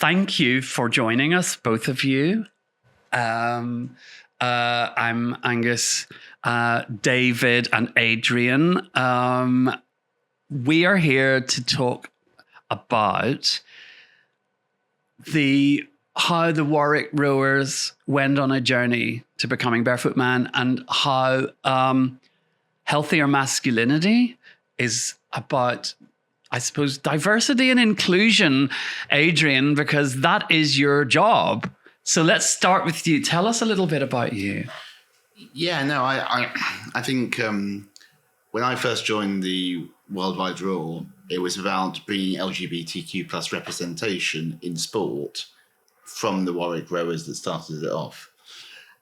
thank you for joining us, both of you. I'm Angus, David, and Adrian. We are here to talk about how the Warwick Rowers went on a journey to becoming Barefoot Man, and how healthier masculinity is about, I suppose, diversity and inclusion, Adrian, because that is your job. So let's start with you. Tell us a little bit about you. Yeah, no, I think when I first joined the Worldwide Raw, it was about bringing LGBTQ plus representation in sport from the Warwick Rowers that started it off.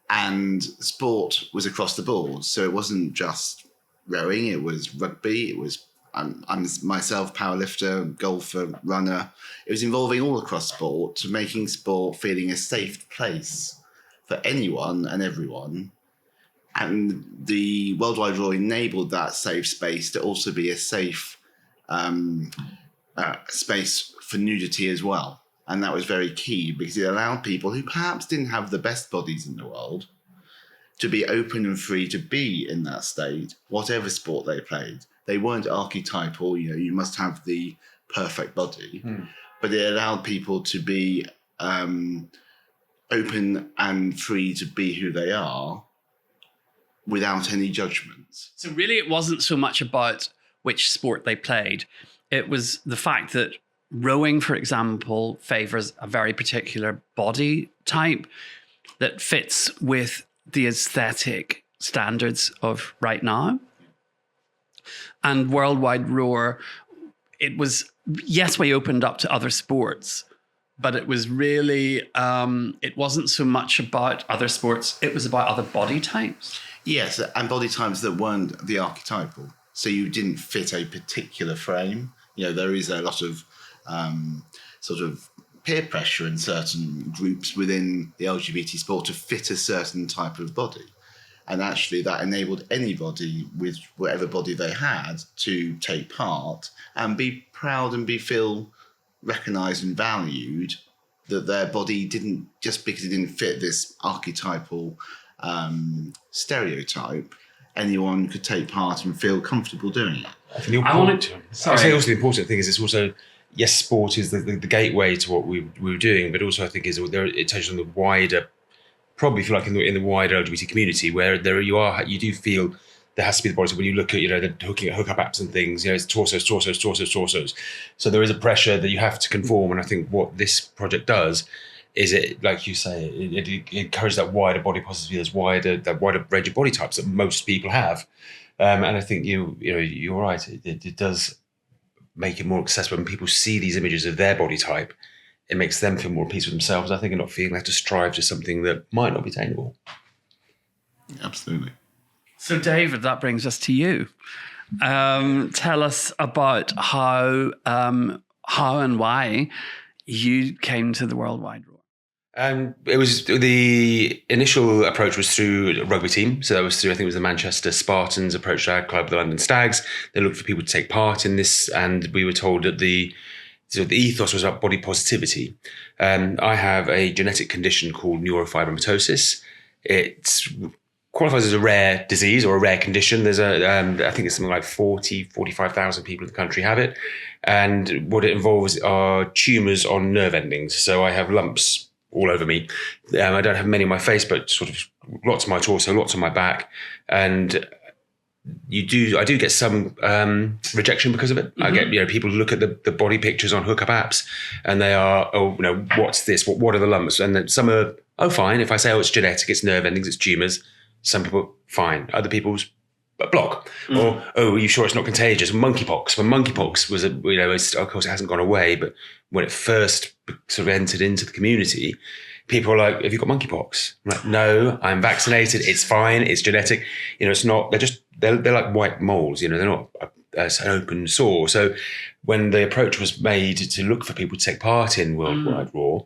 And sport was across the board. So it wasn't just rowing, it was rugby, it was I'm myself powerlifter, golfer, runner. It was involving all across sport to making sport feeling a safe place for anyone and everyone. And the Worldwide Raw enabled that safe space to also be a safe space for nudity as well. And that was very key because it allowed people who perhaps didn't have the best bodies in the world to be open and free to be in that state, whatever sport they played. They weren't archetypal, you must have the perfect body, but it allowed people to be open and free to be who they are without any judgments. So really it wasn't so much about which sport they played. It was the fact that rowing, for example, favors a very particular body type that fits with the aesthetic standards of right now. And Worldwide Roar, it was, yes, we opened up to other sports, but it was really, it wasn't so much about other sports, it was about other body types. Yes, and body types that weren't the archetypal. So you didn't fit a particular frame. There is a lot of sort of peer pressure in certain groups within the LGBT sport to fit a certain type of body. And actually that enabled anybody with whatever body they had to take part and be proud and feel recognised and valued, that their body didn't, just because it didn't fit this archetypal stereotype, anyone could take part and feel comfortable doing it. I say also the important thing is it's also, yes, sport is the gateway to what we were doing, but also I think it touches on the wider, probably feel like in the wider LGBT community, where you do feel there has to be the body. So when you look at, the hookup apps and things, it's torsos. So there is a pressure that you have to conform. And I think what this project does is it, like you say, it encourages that wider body positivity, that wider range of body types that most people have. And I think you're right. It does make it more accessible when people see these images of their body type. It makes them feel more at peace with themselves, I think, and not feeling they have to strive to something that might not be attainable. Absolutely. So, David, that brings us to you. Tell us about how and why you came to the Worldwide Roar. It was, the initial approach was through a rugby team. So that was through, I think it was the Manchester Spartans approached our club, the London Stags. They looked for people to take part in this, and we were told that the ethos was about body positivity. I have a genetic condition called neurofibromatosis. It qualifies as a rare disease or a rare condition. There's I think it's something like 45,000 people in the country have it. And what it involves are tumours on nerve endings. So I have lumps all over me. I don't have many on my face, but sort of lots on my torso, lots on my back. And I do get some rejection because of it. Mm-hmm. I get, people look at the body pictures on hookup apps and they are, what's this? What are the lumps? And then some are, fine. If I say, it's genetic, it's nerve endings, it's tumours. Some people, fine. Other people's block. Mm. Or, are you sure it's not contagious? Monkeypox. When monkeypox was, of course it hasn't gone away, but when it first sort of entered into the community, people are like, have you got monkeypox? I'm like, no, I'm vaccinated. It's fine. It's genetic. It's not, they're like white moles, they're not an open sore. So when the approach was made to look for people to take part in Worldwide Raw,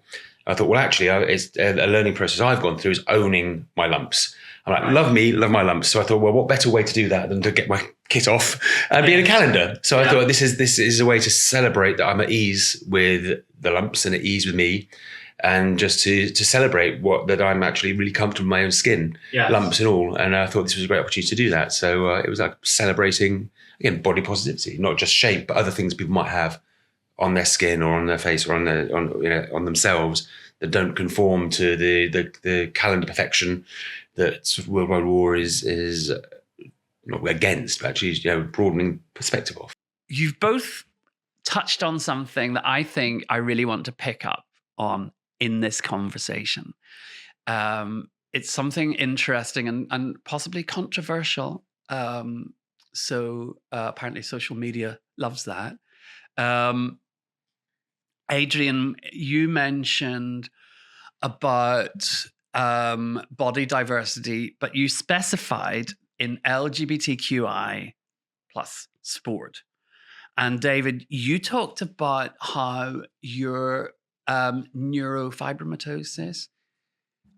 I thought, well, actually, it's a learning process I've gone through is owning my lumps. I'm like, love me, love my lumps. So I thought, well, what better way to do that than to get my kit off and be in a calendar? So I thought this is a way to celebrate that I'm at ease with the lumps and at ease with me, and just to celebrate that I'm actually really comfortable in my own skin, lumps and all. And I thought this was a great opportunity to do that. So it was like celebrating, again, body positivity, not just shape, but other things people might have on their skin or on their face or on themselves that don't conform to the calendar perfection that World Wide War is not against, but actually broadening perspective of. You've both touched on something that I think I really want to pick up on in this conversation. It's something interesting and possibly controversial. So apparently social media loves that. Adrian, you mentioned about body diversity, but you specified in LGBTQI plus sport. And David, you talked about how your neurofibromatosis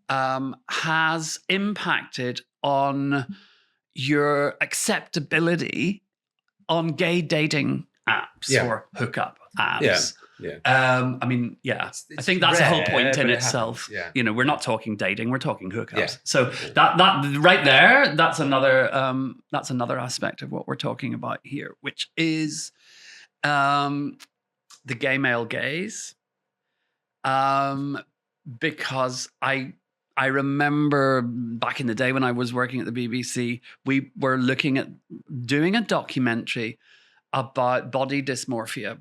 has impacted on your acceptability on gay dating apps or hookup apps. I mean, I think that's rare, a whole point in itself. We're not talking dating, we're talking hookups. So that right there, that's another aspect of what we're talking about here, which is the gay male gaze. Because I remember back in the day when I was working at the BBC, we were looking at doing a documentary about body dysmorphia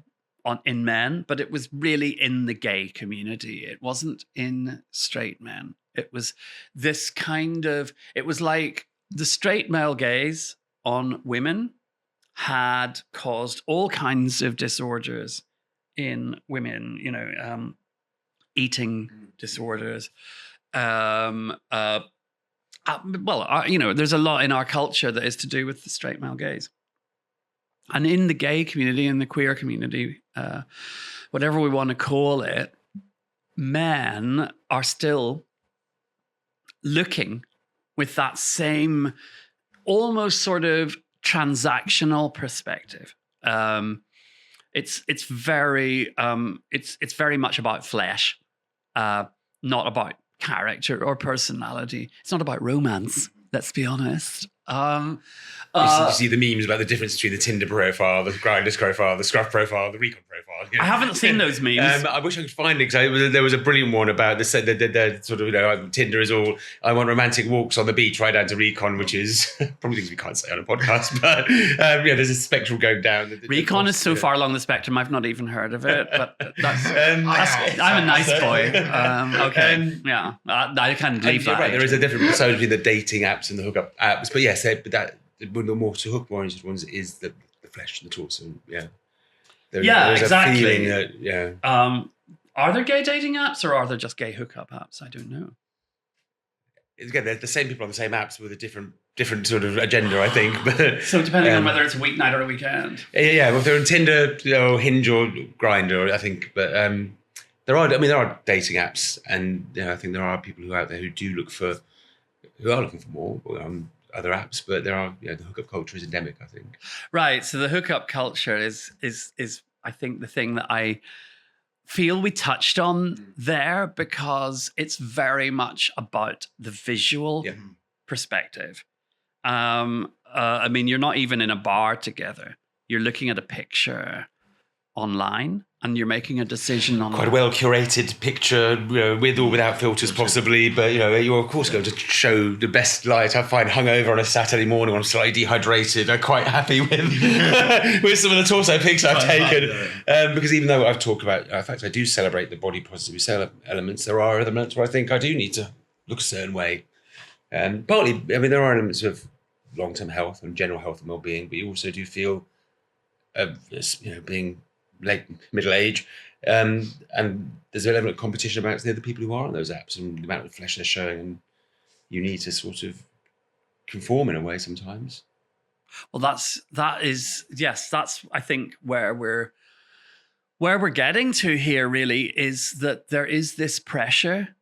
in men, but it was really in the gay community. It wasn't in straight men. It was this it was like the straight male gaze on women had caused all kinds of disorders in women, eating disorders. There's a lot in our culture that is to do with the straight male gaze. And in the gay community, in the queer community, whatever we want to call it, men are still looking with that same almost sort of transactional perspective. It's very much about flesh, not about character or personality. It's not about romance. Let's be honest. You see the memes about the difference between the Tinder profile, the Grindr's profile, the Scruff profile, the Recon profile. I haven't seen those memes. I wish I could find it, because there was a brilliant one about the sort of, Tinder is all, I want romantic walks on the beach, right down to Recon, which is probably things we can't say on a podcast, but there's a spectral going down. Recon is so far along the spectrum, I've not even heard of it, but I'm a nice boy. Okay. I can't believe that. Right, there is a different persona between the dating apps and the hookup apps, but yes, but that one of the more to hook-oriented ones is the flesh and the torso. There's exactly. A feeling that, are there gay dating apps or are there just gay hookup apps? I don't know. Again, they're the same people on the same apps with a different sort of agenda, I think. But so depending on whether it's a weeknight or a weekend. Well, if they're on Tinder, Hinge or Grindr, I think. But there are dating apps, and I think there are people who are out there who are looking for more other apps, but there are the hookup culture is endemic, I think. Right. So the hookup culture is I think the thing that I feel we touched on there, because it's very much about the visual perspective. You're not even in a bar together. You're looking at a picture online and you're making a decision on quite a well curated picture, with or without filters possibly, but you're of course going to show the best light. I find hungover on a Saturday morning, I'm slightly dehydrated, I'm quite happy with with some of the torso pics I've taken, because even though I've talked about, in fact I do celebrate the body positive elements, there are elements where I think I do need to look a certain way, and partly there are elements of long-term health and general health and well-being, but you also do feel being late middle age, and there's an element of competition about the people who are on those apps and the amount of flesh they're showing, and you need to sort of conform in a way sometimes. Well, that's I think where we're getting to here really is that there is this pressure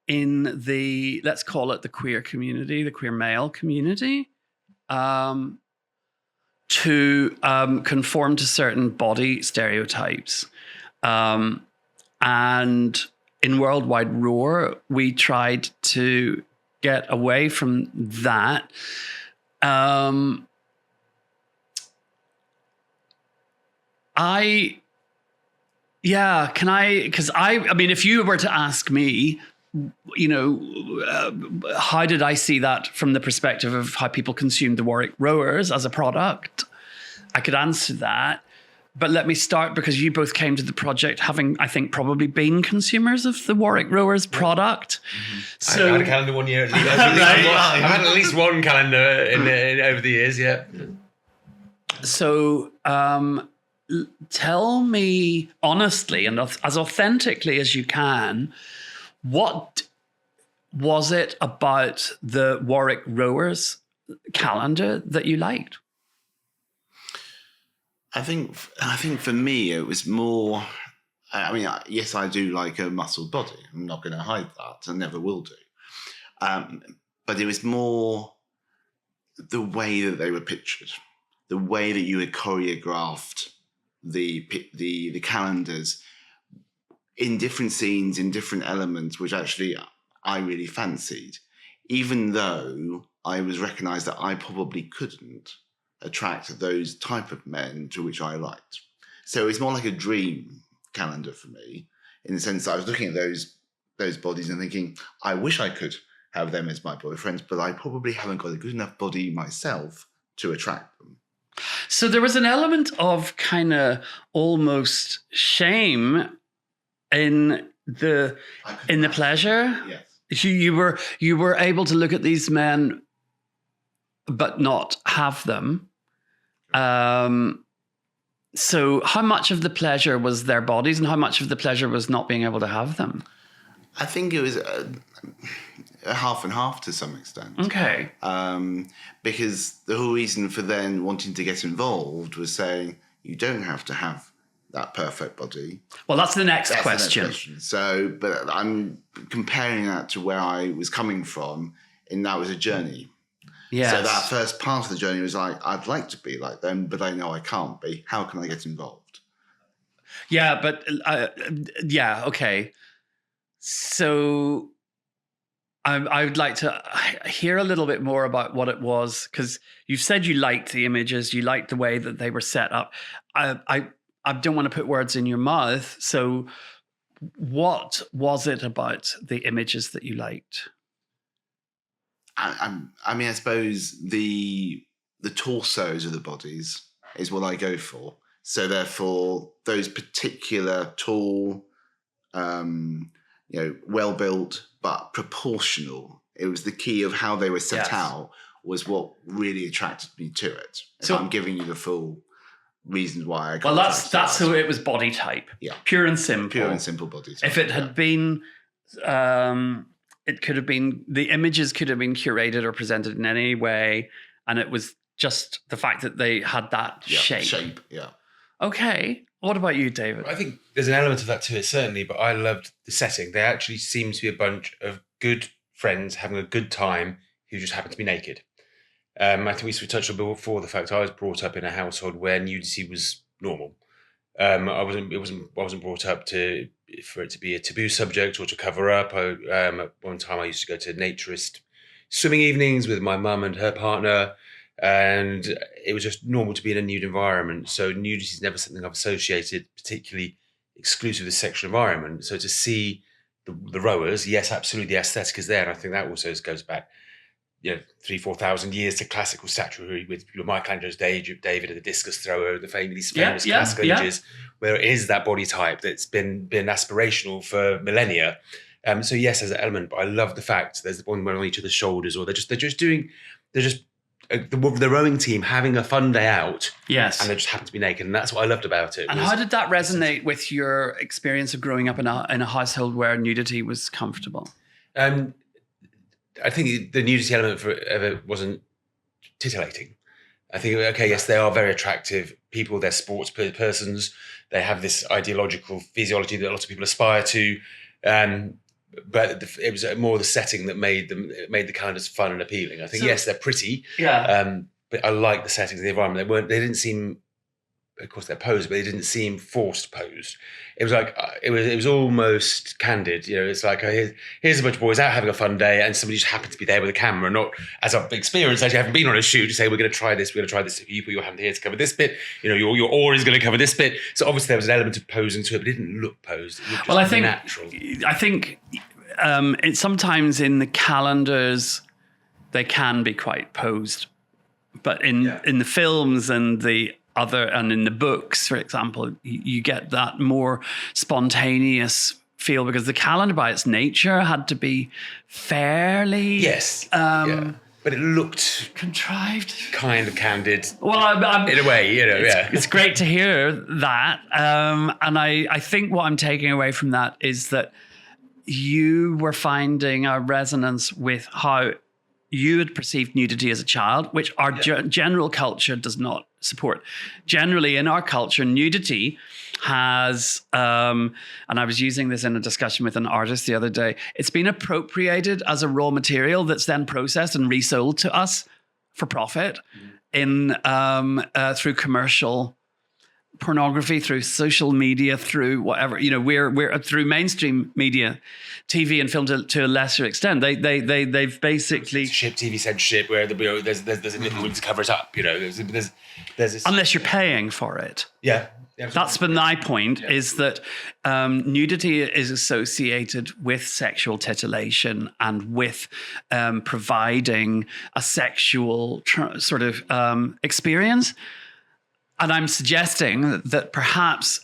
in the, let's call it the queer community, the queer male community, to conform to certain body stereotypes. And in Worldwide Roar, we tried to get away from that. Because I mean, if you were to ask me, how did I see that from the perspective of how people consumed the Warwick Rowers as a product, I could answer that. But let me start, because you both came to the project having, I think, probably been consumers of the Warwick Rowers product. Mm-hmm. So, I had a calendar one year. I've had at least one calendar in over the years, yeah. So tell me honestly and as authentically as you can, what was it about the Warwick Rowers calendar that you liked? I think for me it was more. I mean, yes, I do like a muscled body. I'm not going to hide that. I never will do. But it was more the way that they were pictured, the way that you had choreographed the calendars in different scenes, in different elements, which actually I really fancied, even though I was recognised that I probably couldn't attract those type of men to which I liked. So it's more like a dream calendar for me, in the sense that I was looking at those bodies and thinking, I wish I could have them as my boyfriends, but I probably haven't got a good enough body myself to attract them. So there was an element of kind of almost shame in the pleasure. Yes. You were able to look at these men but not have them. So how much of the pleasure was their bodies and how much of the pleasure was not being able to have them? I think it was a half and half to some extent. Okay. Because the whole reason for then wanting to get involved was saying, you don't have to have that perfect body. Well, that's the next That's question. The next question. So, but I'm comparing that to where I was coming from, and that was a journey. Yes. So that first part of the journey was like, I'd like to be like them, but I know I can't be. How can I get involved? Yeah, but okay. So I would like to hear a little bit more about what it was, because you've said you liked the images, you liked the way that they were set up. I don't want to put words in your mouth. So what was it about the images that you liked? I mean, I suppose the torsos of the bodies is what I go for. So therefore, those particular tall, well-built but proportional. It was the key of how they were set out was what really attracted me to it. So I'm giving you the full reasons why I got that's who it was, body type. Yeah. Pure and simple. Pure and simple body type. If it had been... it could have been, the images could have been curated or presented in any way, and it was just the fact that they had that shape. Yeah. Okay. What about you, David? I think there's an element of that to it, certainly, but I loved the setting. They actually seemed to be a bunch of good friends having a good time who just happened to be naked. I think we touched on before the fact I was brought up in a household where nudity was normal. I wasn't brought up for it to be a taboo subject or to cover up. At one time, I used to go to naturist swimming evenings with my mum and her partner, and it was just normal to be in a nude environment. So nudity is never something I've associated particularly exclusive with the sexual environment. So to see the rowers, yes, absolutely, the aesthetic is there, and I think that also goes back 3,000-4,000 years to classical statuary with Michelangelo's David and the discus thrower, the famous classical images, where it is that body type that's been aspirational for millennia. So yes, there's an element, but I love the fact there's one on each of the shoulders, or they're just the rowing team having a fun day out. Yes, and they just happen to be naked, and that's what I loved about it. And how did that resonate with your experience of growing up in a household where nudity was comfortable? I think the nudity element of it wasn't titillating. I think, okay, yes, they are very attractive people. They're sports persons. They have this ideological physiology that lots of people aspire to. but it was more the setting that made the calendars fun and appealing. I think yes, they're pretty, but I like the settings, the environment. They didn't seem, of course, they're posed, but they didn't seem forced posed. It was like it was almost candid. You know, it's like here's a bunch of boys out having a fun day, and somebody just happened to be there with a camera, not as I've experienced. Actually, haven't been on a shoot to say we're going to try this. We're going to try this. You put your hand here to cover this bit. You know, your oar is going to cover this bit. So obviously there was an element of posing to it, but it didn't look posed. It looked just natural. I think it's sometimes in the calendars they can be quite posed, but in the films and in the books, for example, you get that more spontaneous feel because the calendar by its nature had to be fairly but it looked contrived, kind of candid. Well, in a way, you know, it's great to hear that, and I think what I'm taking away from that is that you were finding a resonance with how you had perceived nudity as a child, which our general culture does not support. Generally, in our culture, nudity has, and I was using this in a discussion with an artist the other day, it's been appropriated as a raw material that's then processed and resold to us for profit through commercial pornography, through social media, through whatever, you know, we're through mainstream media, TV and film to a lesser extent. They've basically TV censorship where there's a little to cover it up. You know, there's this, unless you're paying for it. Yeah. That's been my point, is that nudity is associated with sexual titillation and with providing a sexual sort of experience. And I'm suggesting that perhaps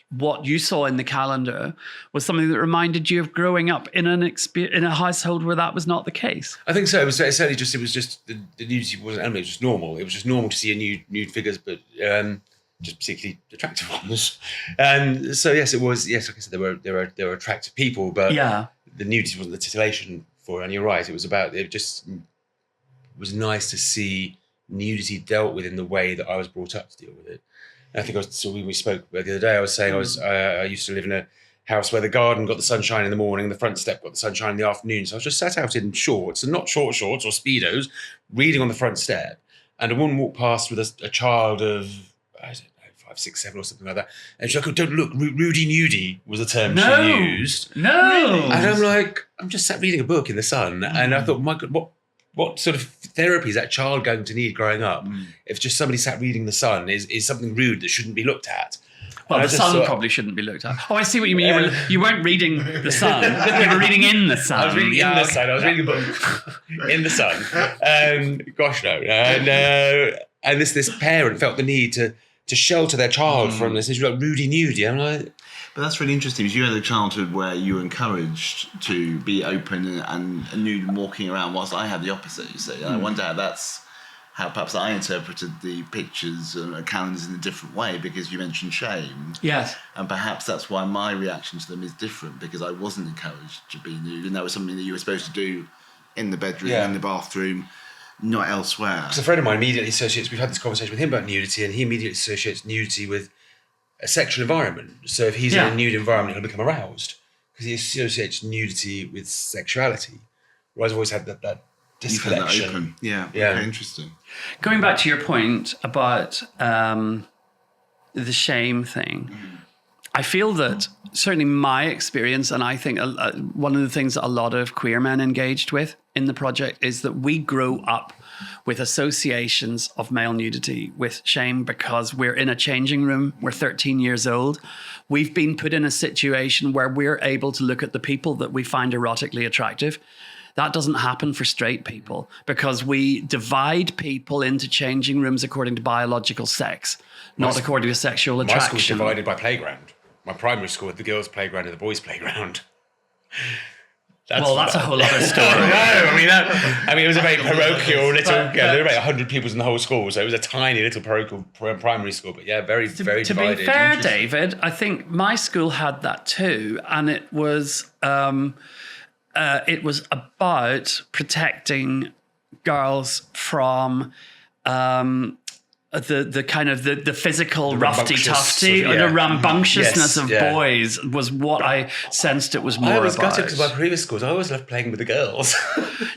what you saw in the calendar was something that reminded you of growing up in in a household where that was not the case. I think so. It was certainly just the nudity wasn't element. It was just normal. It was just normal to see nude figures, but just particularly attractive ones. And so yes, it was. Yes, like I said, there were attractive people, but the nudity wasn't the titillation for it. And you're right. It was about. It just was nice to see nudity dealt with in the way that I was brought up to deal with it. And I think when we spoke the other day, I was saying I used to live in a house where the garden got the sunshine in the morning, the front step got the sunshine in the afternoon. So I was just sat out in shorts, and not short shorts or Speedos, reading on the front step. And a woman walked past with a child of, I don't know, 5, 6, 7 or something like that. And she's like, "Oh, don't look, Rudy Nudie" was the term she used. No. And I'm like, I'm just sat reading a book in the sun. And I thought, my God, what sort of therapy is that child going to need growing up if just somebody sat reading The Sun is something rude that shouldn't be looked at? Well, The Sun probably shouldn't be looked at. Oh, I see what you mean. You weren't reading The Sun. You were reading in The Sun. I was reading in The Sun. I was reading a book in The Sun. Gosh, no. And this parent felt the need to shelter their child from this. It's like Rudy Nudie. I'm like... But that's really interesting because you had a childhood where you were encouraged to be open and nude and walking around, whilst I had the opposite, you see. And I wonder how perhaps I interpreted the pictures and calendars in a different way because you mentioned shame. Yes. And perhaps that's why my reaction to them is different because I wasn't encouraged to be nude and that was something that you were supposed to do in the bedroom, in the bathroom, not elsewhere. Because a friend of mine immediately associates, we've had this conversation with him about nudity, and he immediately associates nudity with a sexual environment. So if he's in a nude environment, he'll become aroused because he associates nudity with sexuality. Whereas I've always had that disconnection. That open. Yeah. Okay, interesting. Going back to your point about the shame thing, I feel that certainly my experience, and I think one of the things that a lot of queer men engaged with in the project is that we grow up with associations of male nudity with shame because we're in a changing room. We're 13 years old. We've been put in a situation where we're able to look at the people that we find erotically attractive. That doesn't happen for straight people because we divide people into changing rooms according to biological sex, not according to sexual attraction. My school's divided by playground. My primary school had the girls' playground and the boys' playground. That's a whole other story. I mean, it was a very parochial little. There were about 100 pupils in the whole school, so it was a tiny little parochial primary school. But yeah, very divided. To be fair, David, I think my school had that too, and it was about protecting girls from the kind of the physical The roughy rambunctious tufty, sort of, or the yeah. rambunctiousness Yes, of yeah. boys was what I sensed it was more I was about. gutted because my previous schools, I always loved playing with the girls.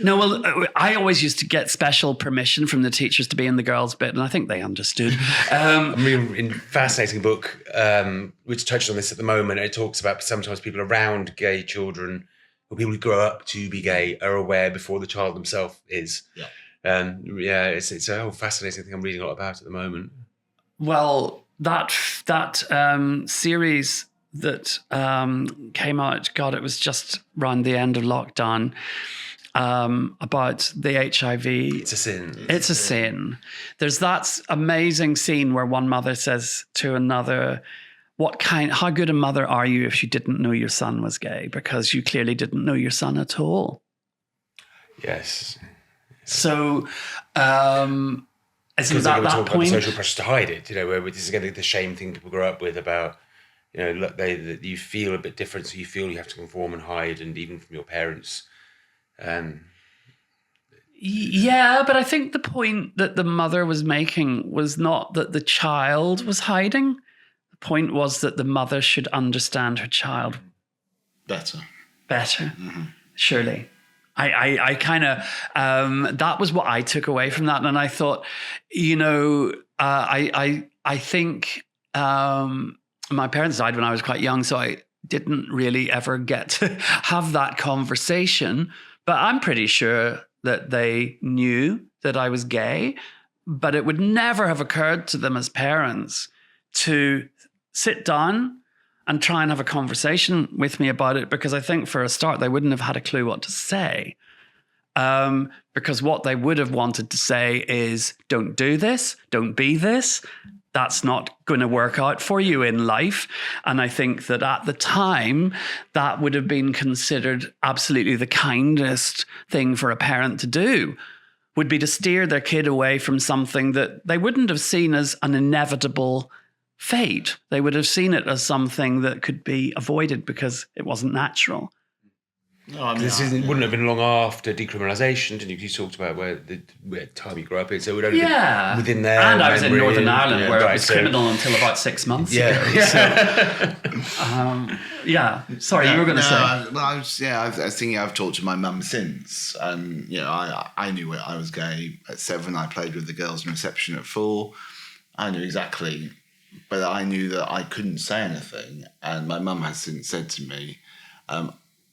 No, well, I always used to get special permission from the teachers to be in the girls' bit, and I think they understood. I mean, a fascinating book, which touches on this at the moment. It talks about sometimes people around gay children, or people who grow up to be gay, are aware before the child themselves is. Yeah. It's a whole fascinating thing I'm reading a lot about at the moment. Well, that series that came out, God, it was just around the end of lockdown, about the HIV. It's a sin. It's a sin. There's that amazing scene where one mother says to another, how good a mother are you if you didn't know your son was gay? Because you clearly didn't know your son at all. Yes. So, isn't Because that they were talking about point? the social pressure to hide it, where this is again the shame thing people grow up with about, look, that you feel a bit different, so you feel you have to conform and hide, and even from your parents. Yeah, but I think the point that the mother was making was not that the child was hiding. The point was that the mother should understand her child Better. Mm-hmm. Surely. I kind of, that was what I took away from that. And I thought, I think my parents died when I was quite young, so I didn't really ever get to have that conversation. But I'm pretty sure that they knew that I was gay, but it would never have occurred to them as parents to sit down and try and have a conversation with me about it, because I think for a start, they wouldn't have had a clue what to say. Because what they would have wanted to say is, don't do this, don't be this. That's not going to work out for you in life. And I think that at the time, that would have been considered absolutely the kindest thing for a parent to do, would be to steer their kid away from something that they wouldn't have seen as an inevitable fate. They would have seen it as something that could be avoided because it wasn't natural. No, I mean, This wouldn't have been long after decriminalisation, didn't you? You talked about where time you grew up in, so it would only been within there. And I was in Northern Ireland, where it was so, criminal until about 6 months ago. So, sorry, you were going to say. I was thinking I've talked to my mum since, and I knew I was gay at 7. I played with the girls in reception at 4. I knew exactly, but I knew that I couldn't say anything. And my mum has since said to me,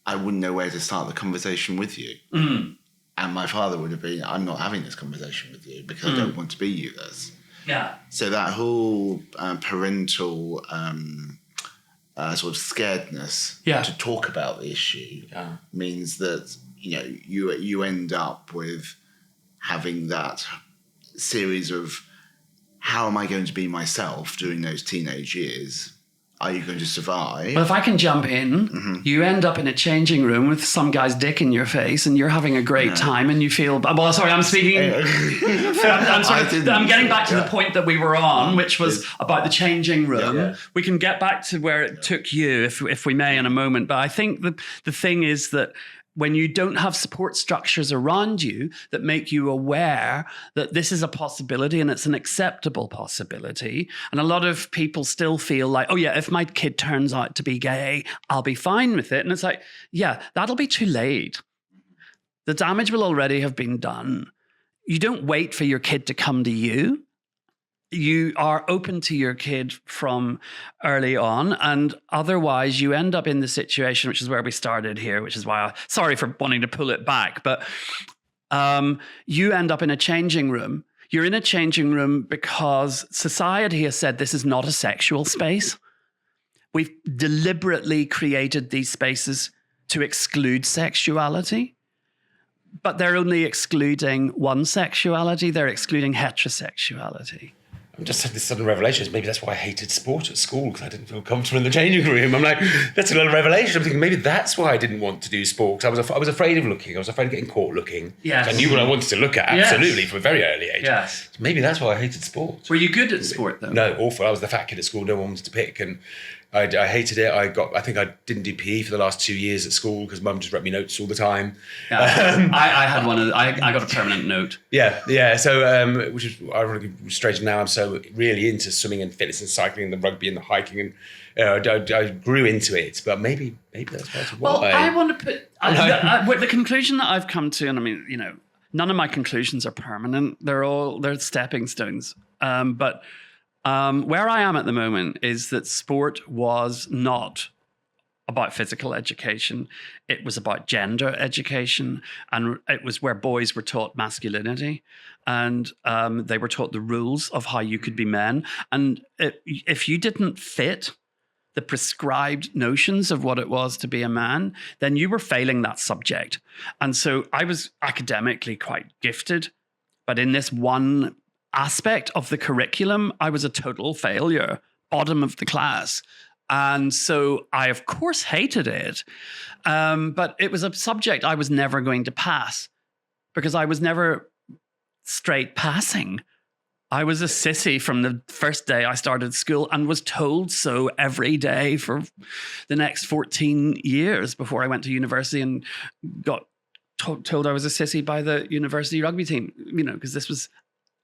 I wouldn't know where to start the conversation with you. Mm. And my father would have been, I'm not having this conversation with you because I don't want to be you this. Yeah. So that whole parental sort of scaredness to talk about the issue means that, you end up with having that series of, how am I going to be myself during those teenage years? Are you going to survive? Well, if I can jump in, you end up in a changing room with some guy's dick in your face, and you're having a great time, and you feel. Well, sorry, I'm speaking. I'm getting back to the point that we were on, which was about the changing room. Yeah. We can get back to where it took you, if we may, in a moment. But I think the thing is that when you don't have support structures around you that make you aware that this is a possibility and it's an acceptable possibility. And a lot of people still feel like, oh yeah, if my kid turns out to be gay, I'll be fine with it. And it's like, yeah, that'll be too late. The damage will already have been done. You don't wait for your kid to come to you. You are open to your kid from early on, and otherwise you end up in the situation, which is where we started here, which is why sorry for wanting to pull it back, but you end up in a changing room. You're in a changing room because society has said this is not a sexual space. We've deliberately created these spaces to exclude sexuality, but they're only excluding one sexuality. They're excluding heterosexuality. I just had this sudden revelation. Maybe that's why I hated sport at school, because I didn't feel comfortable in the changing room. I'm like, that's a little revelation. I'm thinking maybe that's why I didn't want to do sport, because I was afraid of looking. I was afraid of getting caught looking. Yes. I knew what I wanted to look at, absolutely, from a very early age. Yes. So maybe that's why I hated sport. Were you good at sport, though? No, awful. I was the fat kid at school no one wanted to pick, and I hated it. I think I didn't do PE for the last 2 years at school because Mum just wrote me notes all the time. Yeah. I had one of the, I got a permanent note. Yeah. So, which is ironically strange. Now I'm so really into swimming and fitness and cycling and the rugby and the hiking, and I grew into it. But maybe that's part of why. Well, I want to put the conclusion that I've come to, and I mean, none of my conclusions are permanent. They're stepping stones. But where I am at the moment is that sport was not about physical education. It was about gender education, and it was where boys were taught masculinity, and they were taught the rules of how you could be men. And if you didn't fit the prescribed notions of what it was to be a man, then you were failing that subject. And so I was academically quite gifted, but in this one aspect of the curriculum, I was a total failure, bottom of the class. And so I, of course, hated it. But it was a subject I was never going to pass because I was never straight passing. I was a sissy from the first day I started school and was told so every day for the next 14 years before I went to university and got told I was a sissy by the university rugby team, because this was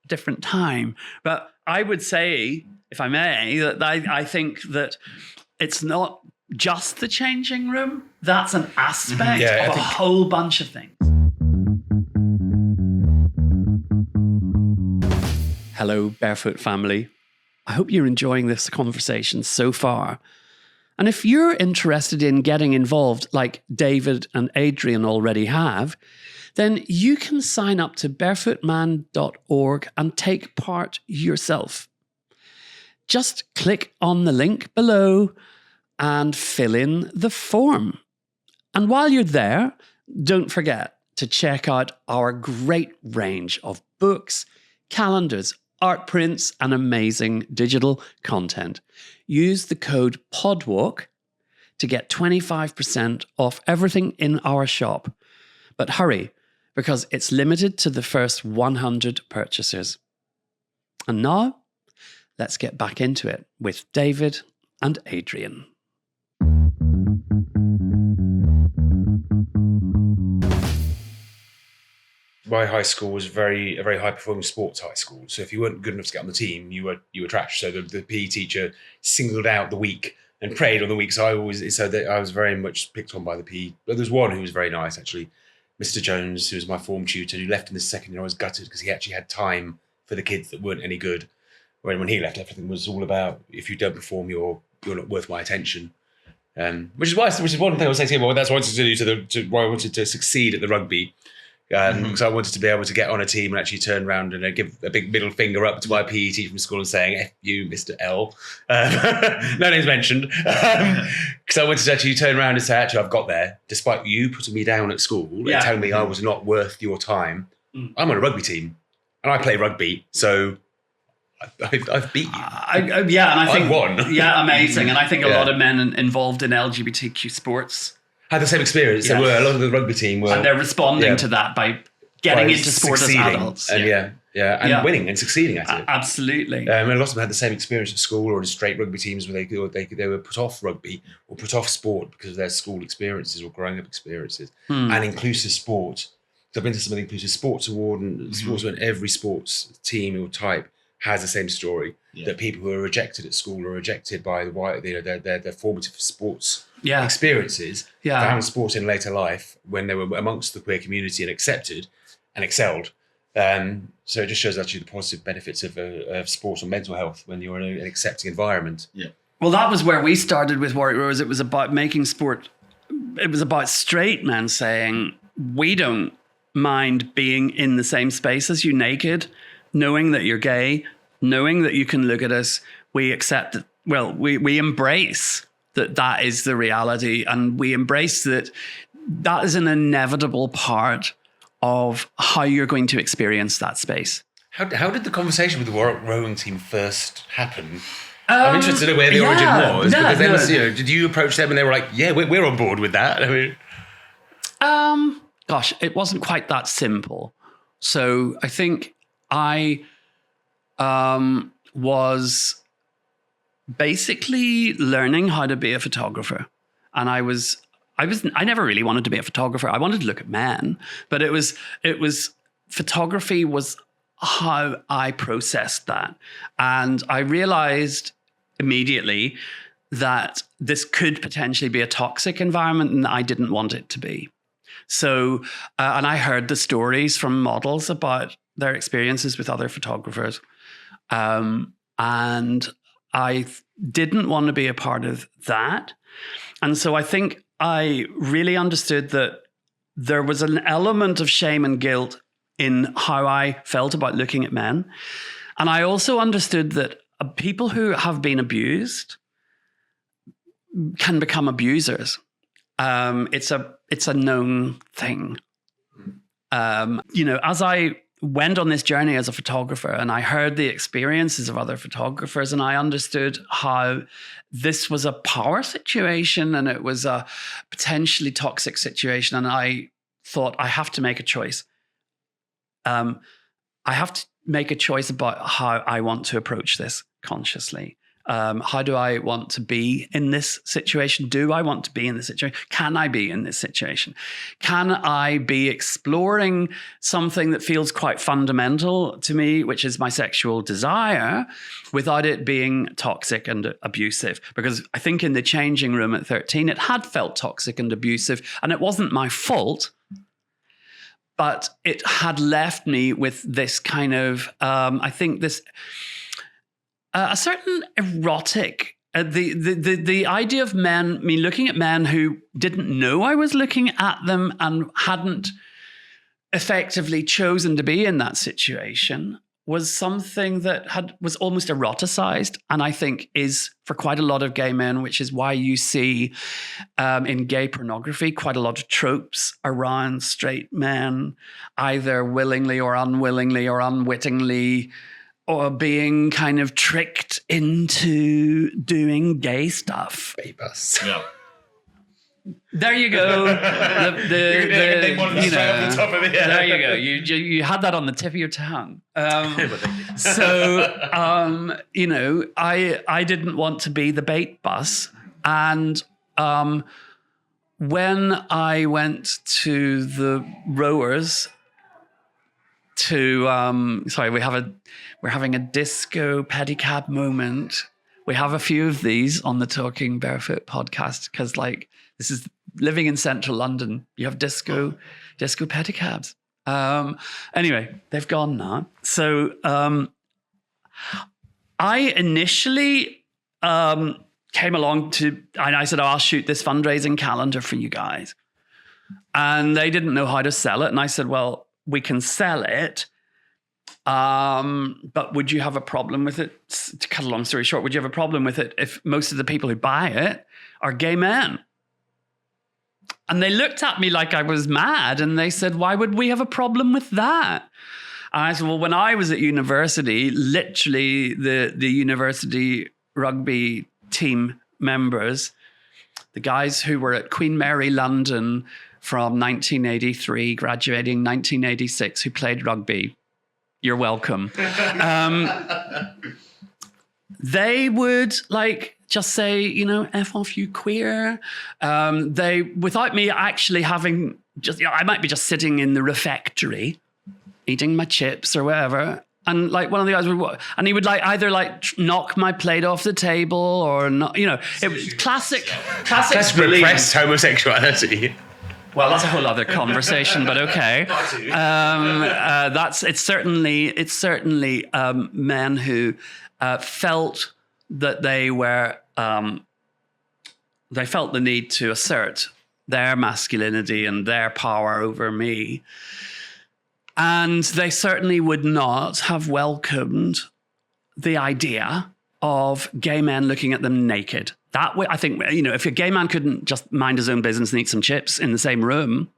different time. But I would say, if I may, that I think that it's not just the changing room. That's an aspect of a whole bunch of things. Hello, Barefoot family. I hope you're enjoying this conversation so far. And if you're interested in getting involved like David and Adrian already have, then you can sign up to barefootman.org and take part yourself. Just click on the link below and fill in the form. And while you're there, don't forget to check out our great range of books, calendars, art prints, and amazing digital content. Use the code PODWALK to get 25% off everything in our shop. But hurry, because it's limited to the first 100 purchasers. And now, let's get back into it with David and Adrian. My high school was a very high performing sports high school. So if you weren't good enough to get on the team, you were trash. So the PE teacher singled out the weak and preyed on the weak. So I was very much picked on by the PE. But there's one who was very nice actually, Mr. Jones, who was my form tutor, who left in the second year. I was gutted because he actually had time for the kids that weren't any good. When he left, everything was all about if you don't perform, you're not worth my attention. Which is one thing I was saying to him. Well, that's what I wanted to do why I wanted to succeed at the rugby. Because I wanted to be able to get on a team and actually turn around and give a big middle finger up to my PE teacher from school and saying, F you, Mr. L. No names mentioned. Because I wanted to actually turn around and say, actually, I've got there, despite you putting me down at school and telling me I was not worth your time. I'm on a rugby team and I play rugby, so I've beat you. And I think I won. Yeah, amazing. And I think a lot of men involved in LGBTQ sports had the same experience. Yes. There were a lot of the rugby team were, and they're responding to that by getting into sport as adults. And winning and succeeding at it. Absolutely. And a lot of them had the same experience at school or in straight rugby teams where they were put off rugby or put off sport because of their school experiences or growing up experiences. And inclusive sport. So I've been to some of the inclusive sports award and sports when every sports team or type has the same story that people who are rejected at school or rejected by their formative sports experiences found sport in later life when they were amongst the queer community and accepted and excelled. So it just shows actually the positive benefits of sport and mental health when you're in an accepting environment. Yeah. Well, that was where we started with Warwick Rowers. It was about making sport. It was about straight men saying, we don't mind being in the same space as you naked, knowing that you're gay, knowing that you can look at us. We accept that, we embrace that is the reality, and we embrace that is an inevitable part of how you're going to experience that space. How did the conversation with the Warwick rowing team first happen? I'm interested to know where the origin was. Did you approach them and they were like, yeah, we're on board with that? I mean, gosh, it wasn't quite that simple. So I think I was basically learning how to be a photographer. And I never really wanted to be a photographer. I wanted to look at men, but it was photography was how I processed that. And I realized immediately that this could potentially be a toxic environment, and I didn't want it to be. So, and I heard the stories from models about their experiences with other photographers. And I didn't want to be a part of that. And so I think I really understood that there was an element of shame and guilt in how I felt about looking at men. And I also understood that people who have been abused can become abusers. It's a known thing. As I went on this journey as a photographer and I heard the experiences of other photographers, and I understood how this was a power situation and it was a potentially toxic situation. And I thought, I have to make a choice. I have to make a choice about how I want to approach this consciously. How do I want to be in this situation? Do I want to be in this situation? Can I be in this situation? Can I be exploring something that feels quite fundamental to me, which is my sexual desire, without it being toxic and abusive? Because I think in the changing room at 13, it had felt toxic and abusive, and it wasn't my fault. But it had left me with this kind of, I think this, a certain erotic, the idea of men, me looking at men who didn't know I was looking at them and hadn't effectively chosen to be in that situation, was something that was almost eroticized, and I think is for quite a lot of gay men, which is why you see in gay pornography quite a lot of tropes around straight men, either willingly or unwillingly or unwittingly, or being kind of tricked into doing gay stuff. Babus. Yeah. There you go. There you go. You had that on the tip of your tongue. I didn't want to be the bait bus. And when I went to the Rowers we're having a disco pedicab moment. We have a few of these on the Talking Barefoot podcast because, this is living in central London. You have disco pedicabs. Anyway, they've gone now. So I initially came along and I said, I'll shoot this fundraising calendar for you guys. And they didn't know how to sell it. And I said, well, we can sell it. But would you have a problem with it? To cut a long story short, would you have a problem with it if most of the people who buy it are gay men? And they looked at me like I was mad, and they said, why would we have a problem with that? And I said, well, when I was at university, literally the university rugby team members, the guys who were at Queen Mary London from 1983, graduating 1986, who played rugby, you're welcome. They would just say, F off, you queer. They, without me actually having I might be just sitting in the refectory, eating my chips or whatever. And one of the guys would, and he would either knock my plate off the table or not, it was classic. That's repressed homosexuality. Well, that's a whole other conversation, but okay. It's certainly men who felt that they felt the need to assert their masculinity and their power over me. And they certainly would not have welcomed the idea of gay men looking at them naked. That way, I think, if a gay man couldn't just mind his own business and eat some chips in the same room,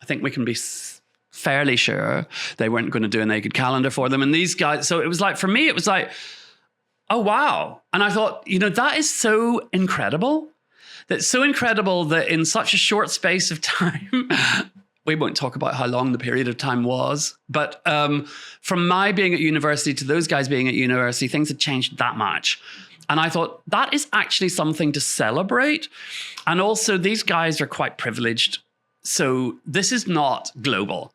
I think we can be fairly sure they weren't going to do a naked calendar for them. And these guys, so it was for me, it was oh, wow. And I thought, that is so incredible. That's so incredible that in such a short space of time, we won't talk about how long the period of time was, but from my being at university to those guys being at university, things had changed that much. And I thought that is actually something to celebrate. And also these guys are quite privileged. So this is not global.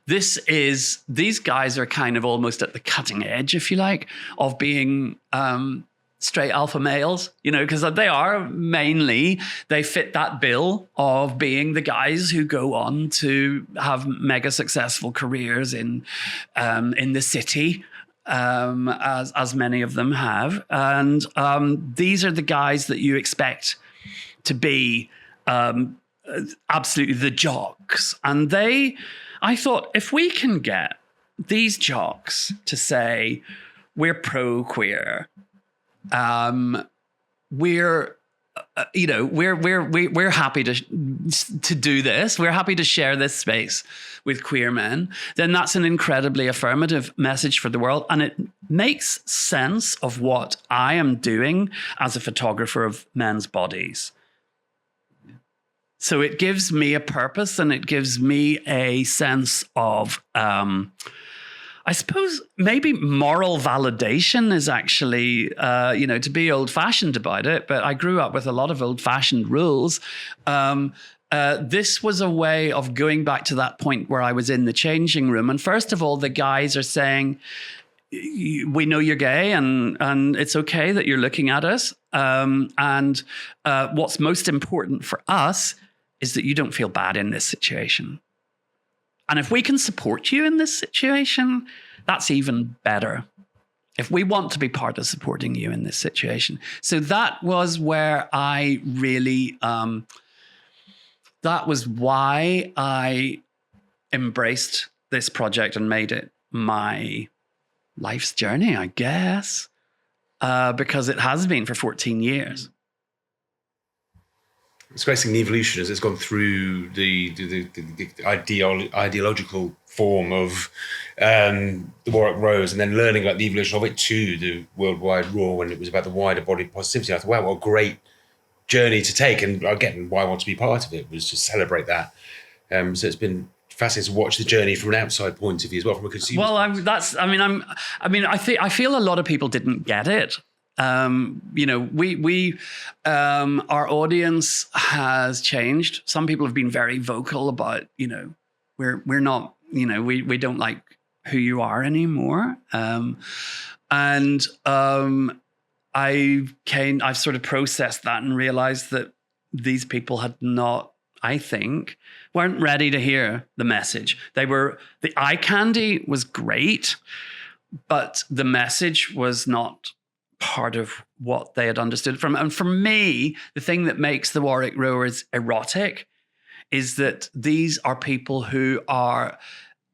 These guys are kind of almost at the cutting edge, if you like, of being straight alpha males, because they fit that bill of being the guys who go on to have mega successful careers in the city, as many of them have. And these are the guys that you expect to be absolutely the jocks. And I thought, if we can get these jocks to say we're pro-queer, we're happy to do this. We're happy to share this space with queer men. Then that's an incredibly affirmative message for the world, and it makes sense of what I am doing as a photographer of men's bodies. So it gives me a purpose, and it gives me a sense of, I suppose, maybe moral validation is actually, to be old-fashioned about it, but I grew up with a lot of old-fashioned rules. This was a way of going back to that point where I was in the changing room. And first of all, the guys are saying, we know you're gay, and it's okay that you're looking at us. And what's most important for us is that you don't feel bad in this situation. And if we can support you in this situation, that's even better. If we want to be part of supporting you in this situation. So that was where I really, that was why I embraced this project and made it my life's journey, I guess, because it has been for 14 years. It's great seeing the evolution as it's gone through the ideological form of the Warwick Rowers, and then learning about the evolution of it to the Worldwide Raw when it was about the wider body positivity. I thought, wow, what a great journey to take. And again, why I want to be part of it was to celebrate that. So it's been fascinating to watch the journey from an outside point of view as well, from a consumer. Well, I feel a lot of people didn't get it. Our audience has changed. Some people have been very vocal about, we're not, we don't like who you are anymore. I've sort of processed that and realized that these people had not, I think, weren't ready to hear the message. The eye candy was great, but the message was not part of what they had understood from. And for me, the thing that makes the Warwick Rowers erotic is that these are people who are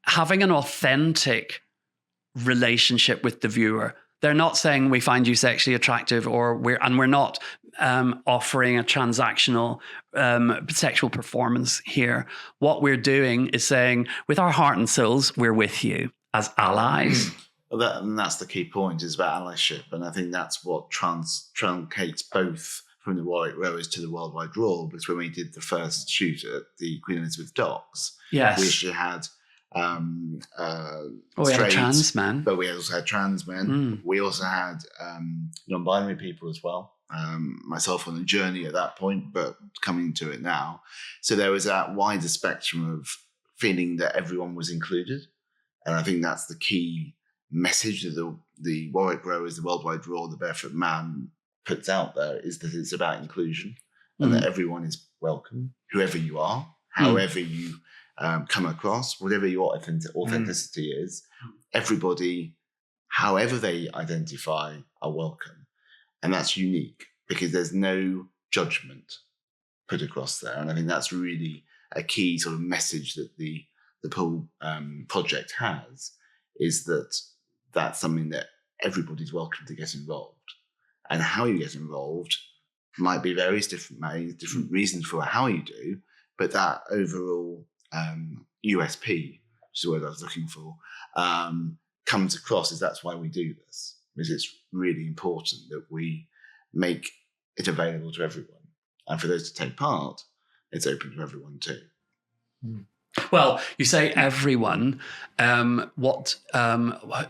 having an authentic relationship with the viewer. They're not saying we find you sexually attractive, or we're not offering a transactional sexual performance here. What we're doing is saying, with our heart and souls, we're with you as allies. Well, that's the key point, is about allyship. And I think that's what truncates both from the Warwick Rowers to the Worldwide Raw, because when we did the first shoot at the Queen Elizabeth Docks, yes, we actually had we had trans men. But we also had trans men. We also had non-binary people as well. Myself on the journey at that point, but coming to it now. So there was that wider spectrum of feeling that everyone was included. And I think that's the key message that the Warwick Rowers, the Worldwide Raw, the Barefoot Man puts out there, is that it's about inclusion and that everyone is welcome, whoever you are, however you come across, whatever your authenticity is. Everybody, however they identify, are welcome. And that's unique because there's no judgment put across there. And I think that's really a key sort of message that the whole project has, is that that's something that everybody's welcome to get involved. And how you get involved might be various different ways, different reasons for how you do, but that overall USP, which is the word I was looking for, comes across, is that's why we do this. Because it's really important that we make it available to everyone. And for those to take part, it's open to everyone too. Well, you say everyone. What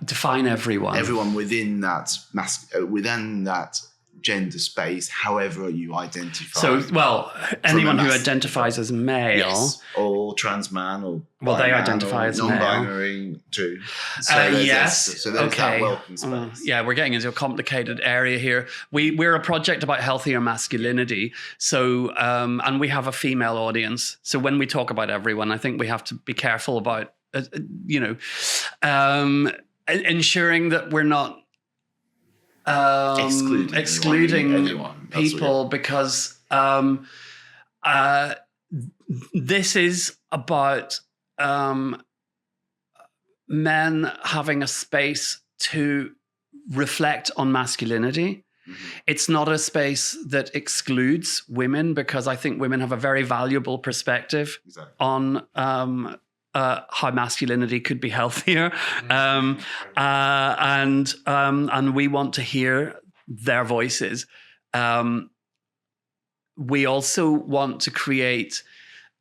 define everyone? Everyone within that gender space, however you identify. So, well, anyone who identifies as male, yes, or trans man, or they identify as non-binary too. So yes, so there's that welcome space. Yeah, we're getting into a complicated area here. We're a project about healthier masculinity. So, and we have a female audience. So when we talk about everyone, I think we have to be careful about, ensuring that we're not excluding anyone. people, because this is about men having a space to reflect on masculinity. Mm-hmm. It's not a space that excludes women, because I think women have a very valuable perspective on how masculinity could be healthier, and we want to hear their voices. We also want to create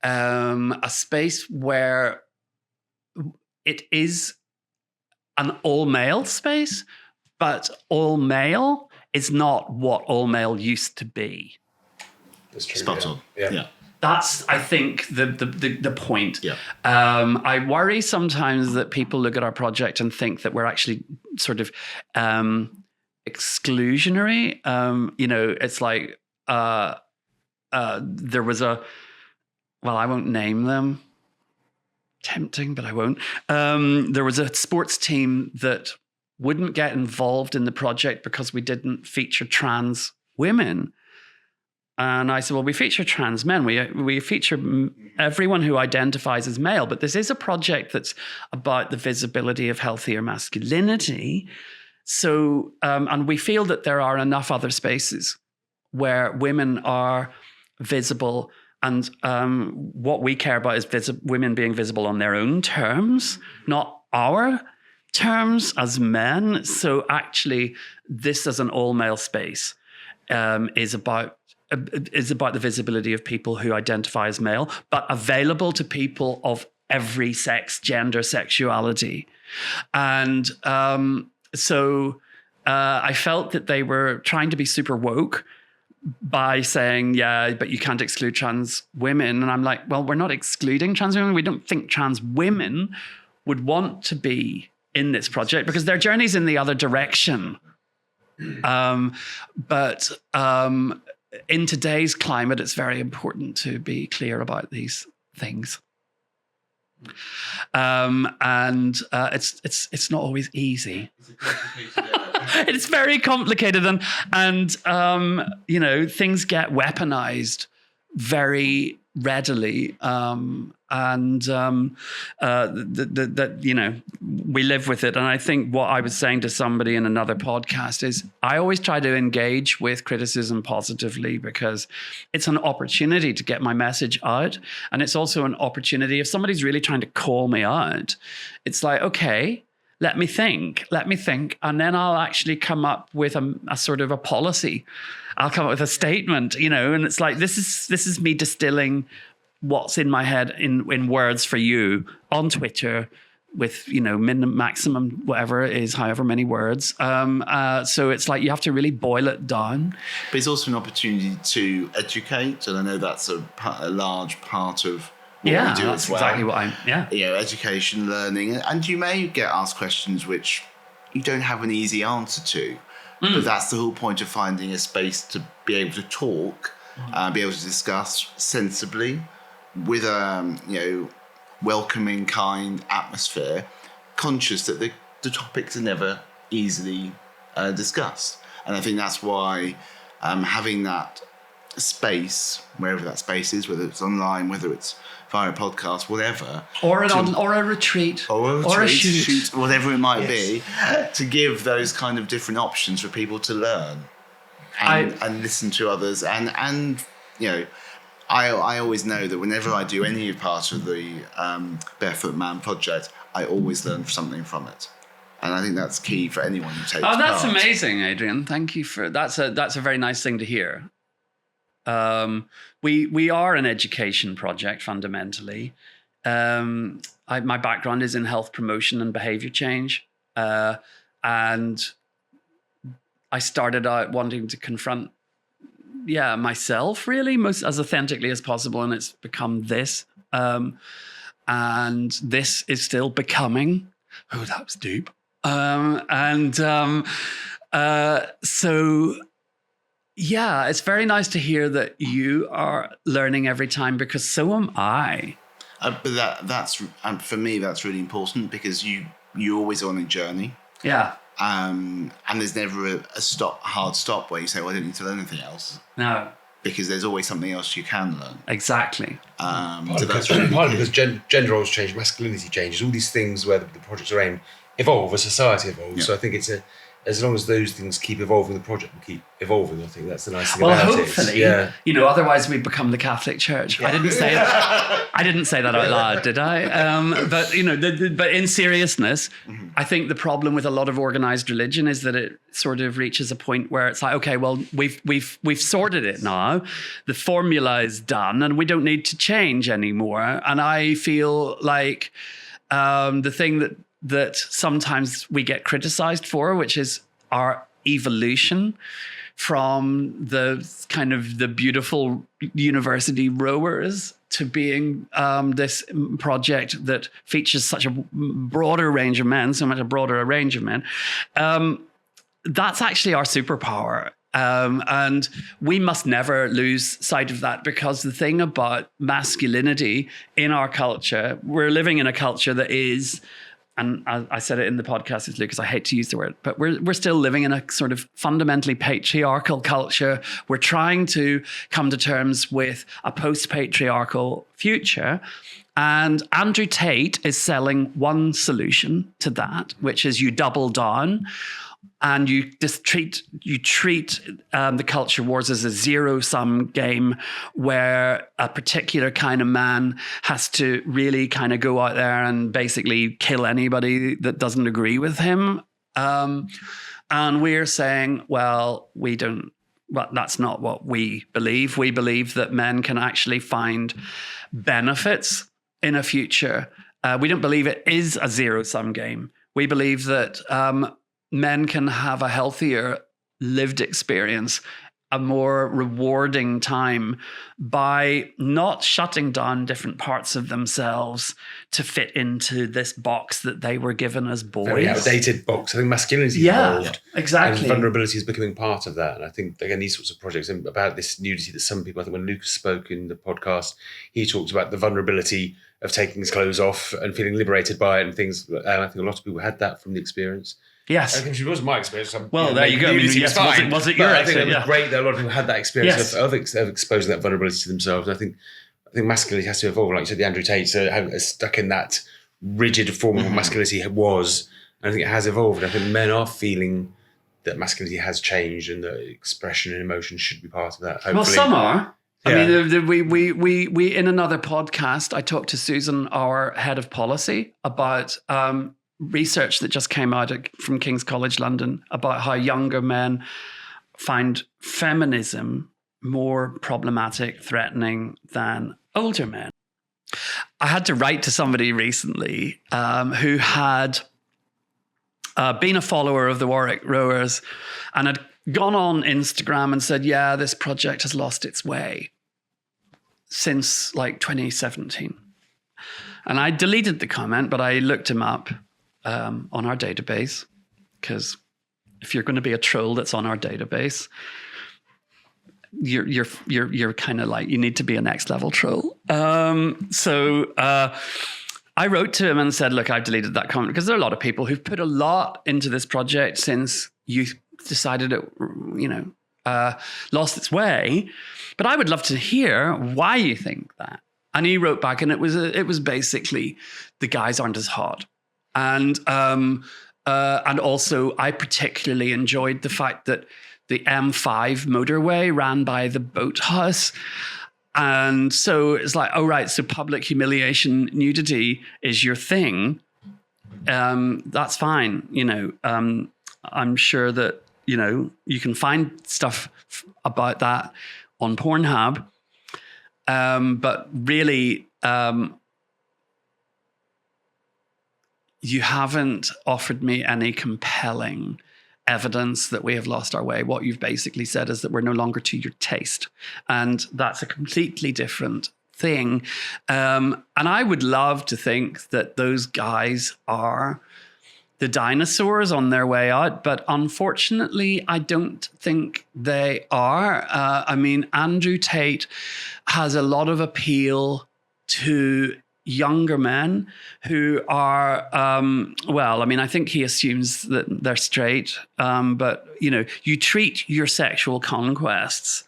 a space where it is an all-male space, but all-male is not what all-male used to be. That's true. Spot on. Yeah. That's, I think, the point. Yeah. I worry sometimes that people look at our project and think that we're actually sort of exclusionary. It's like there was I won't name them. Tempting, but I won't. There was a sports team that wouldn't get involved in the project because we didn't feature trans women. And I said, well, we feature trans men. We feature everyone who identifies as male. But this is a project that's about the visibility of healthier masculinity. So, and we feel that there are enough other spaces where women are visible. And what we care about is women being visible on their own terms, not our terms as men. So actually, this as an all-male space is about the visibility of people who identify as male, but available to people of every sex, gender, sexuality. And so I felt that they were trying to be super woke by saying, yeah, but you can't exclude trans women. And I'm like, well, we're not excluding trans women. We don't think trans women would want to be in this project because their journey's in the other direction. But in today's climate, it's very important to be clear about these things. And it's not always easy. It's very complicated, and things get weaponized very readily, we live with it. And I think what I was saying to somebody in another podcast is I always try to engage with criticism positively, because it's an opportunity to get my message out. And it's also an opportunity, if somebody's really trying to call me out, it's like, okay, let me think. And then I'll actually come up with a sort of a policy. I'll come up with a statement, and it's like, this is me distilling what's in my head in words for you on Twitter with, minimum, maximum, whatever it is, however many words. So it's like, you have to really boil it down. But it's also an opportunity to educate. And I know that's a large part of what we do that's as well. Exactly what education, learning. And you may get asked questions which you don't have an easy answer to. But that's the whole point of finding a space to be able to talk, be able to discuss sensibly with a welcoming, kind atmosphere, conscious that the topics are never easily discussed. And I think that's why having that space, wherever that space is, whether it's online, whether it's via a podcast, whatever, or a retreat, or a shoot, whatever it might be, to give those kind of different options for people to learn and listen to others. And I always know that whenever I do any part of the Barefoot Man project, I always learn something from it. And I think that's key for anyone who takes part. Oh, that's amazing, Adrian. Thank you for that's a very nice thing to hear. We are an education project fundamentally. My background is in health promotion and behavior change. And I started out wanting to confront, myself really, most as authentically as possible. And it's become this. And this is still becoming. Oh, that was deep. It's very nice to hear that you are learning every time, because so am I. But that's for me, that's really important, because you're always on a journey. Yeah. And there's never a hard stop where you say, well, I don't need to learn anything else. No. Because there's always something else you can learn. Exactly. Partly because gender roles change, masculinity changes, all these things where the projects are aimed evolve as society evolves. Yeah. So I think it's as long as those things keep evolving, the project will keep evolving. I think that's the nice thing about it. Well, hopefully, otherwise we become the Catholic Church. Yeah. I didn't say that out loud, did I? But in seriousness, I think the problem with a lot of organized religion is that it sort of reaches a point where it's like, okay, well, we've sorted it now. The formula is done, and we don't need to change anymore. And I feel like the thing that sometimes we get criticized for, which is our evolution from the kind of the beautiful university rowers to being this project that features such a broader range of men, that's actually our superpower. And we must never lose sight of that, because the thing about masculinity in our culture, we're living in a culture that is, and I said it in the podcast with Lucas, I hate to use the word, but we're still living in a sort of fundamentally patriarchal culture. We're trying to come to terms with a post-patriarchal future. And Andrew Tate is selling one solution to that, which is you double down and you treat the culture wars as a zero-sum game where a particular kind of man has to really kind of go out there and basically kill anybody that doesn't agree with him. And we're saying, well, that's not what we believe. We believe that men can actually find benefits in a future. We don't believe it is a zero-sum game. We believe that men can have a healthier lived experience, a more rewarding time by not shutting down different parts of themselves to fit into this box that they were given as boys. Very outdated box. I think masculinity evolved. Exactly. And vulnerability is becoming part of that. And I think, again, these sorts of projects and about this nudity that some people, I think when Lucas spoke in the podcast, he talked about the vulnerability of taking his clothes off and feeling liberated by it and things. And I think a lot of people had that from the experience. Yes. It wasn't my experience. There you go. I mean, yes, was it your experience? I think it was great that a lot of people had that experience of exposing that vulnerability to themselves. And I think masculinity has to evolve. Like you said, the Andrew Tate stuck in that rigid form of what masculinity was. And I think it has evolved. And I think men are feeling that masculinity has changed and that expression and emotion should be part of that. Hopefully. Well, some are. I mean, we in another podcast, I talked to Susan, our head of policy, about research that just came out from King's College London about how younger men find feminism more problematic, threatening than older men. I had to write to somebody recently who had been a follower of the Warwick Rowers and had gone on Instagram and said, yeah, this project has lost its way since like 2017. And I deleted the comment, but I looked him up on our database, because if you're going to be a troll that's on our database, you're kind of like, you need to be a next level troll. So I wrote to him and said, look, I've deleted that comment, because there are a lot of people who've put a lot into this project since you decided it, lost its way. But I would love to hear why you think that. And he wrote back, and it was basically the guys aren't as hot. And also, I particularly enjoyed the fact that the M5 motorway ran by the boathouse. And so it's like, oh, right, so public humiliation, nudity is your thing. That's fine. I'm sure that, you can find stuff about that on Pornhub. But really, you haven't offered me any compelling evidence that we have lost our way. What you've basically said is that we're no longer to your taste. And that's a completely different thing. And I would love to think that those guys are the dinosaurs on their way out, but unfortunately, I don't think they are. I mean, Andrew Tate has a lot of appeal to younger men who are, well, I mean, I think he assumes that they're straight, but, you know, you treat your sexual conquests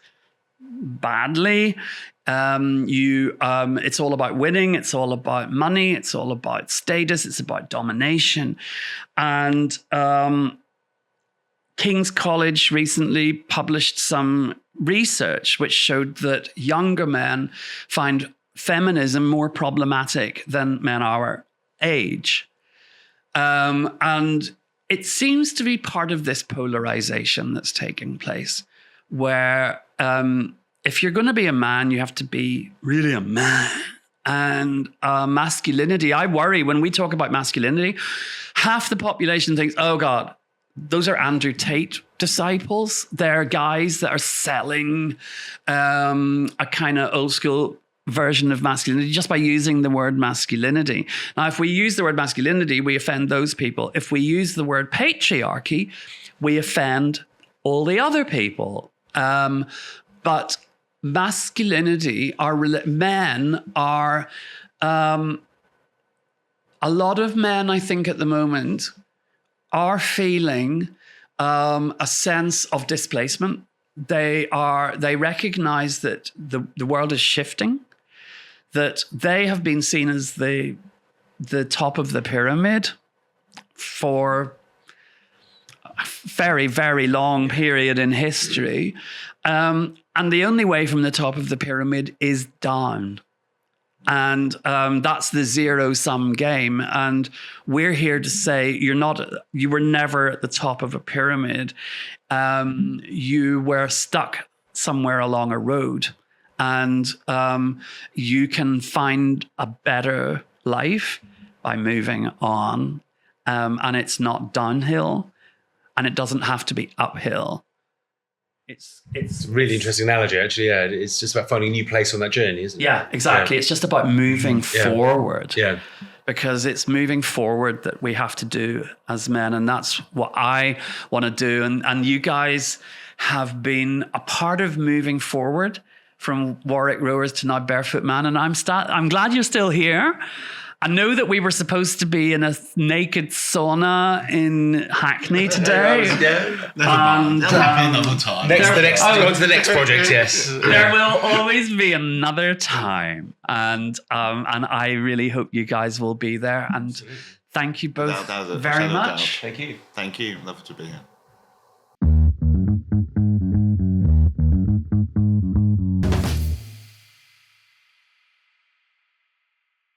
badly. It's all about winning. It's all about money. It's all about status. It's about domination. And King's College recently published some research which showed that younger men find feminism more problematic than men our age. And it seems to be part of this polarization that's taking place, where if you're going to be a man, you have to be really a man. And masculinity, I worry when we talk about masculinity, half the population thinks, oh God, those are Andrew Tate disciples. They're guys that are selling a kind of old school version of masculinity just by using the word masculinity. Now, if we use the word masculinity, we offend those people. If we use the word patriarchy, we offend all the other people. But masculinity, men are, a lot of men, I think at the moment, are feeling a sense of displacement. They recognize that the world is shifting, that they have been seen as the top of the pyramid for a very, very long period in history. And the only way from the top of the pyramid is down. And that's the zero-sum game. And we're here to say you were never at the top of a pyramid. You were stuck somewhere along a road. And you can find a better life by moving on. And it's not downhill. And it doesn't have to be uphill. It's a really interesting analogy, actually. Yeah, it's just about finding a new place on that journey, isn't it? Yeah, exactly. Yeah. It's just about moving forward. Yeah. Because it's moving forward that we have to do as men. And that's what I want to do. And you guys have been a part of moving forward from Warwick Rowers to now Barefoot Man. And I'm glad you're still here. I know that we were supposed to be in a naked sauna in Hackney today. That'll happen another time. Go on to the next project, yes. There will always be another time. And I really hope you guys will be there. And thank you both very much. Thank you. Lovely to be here.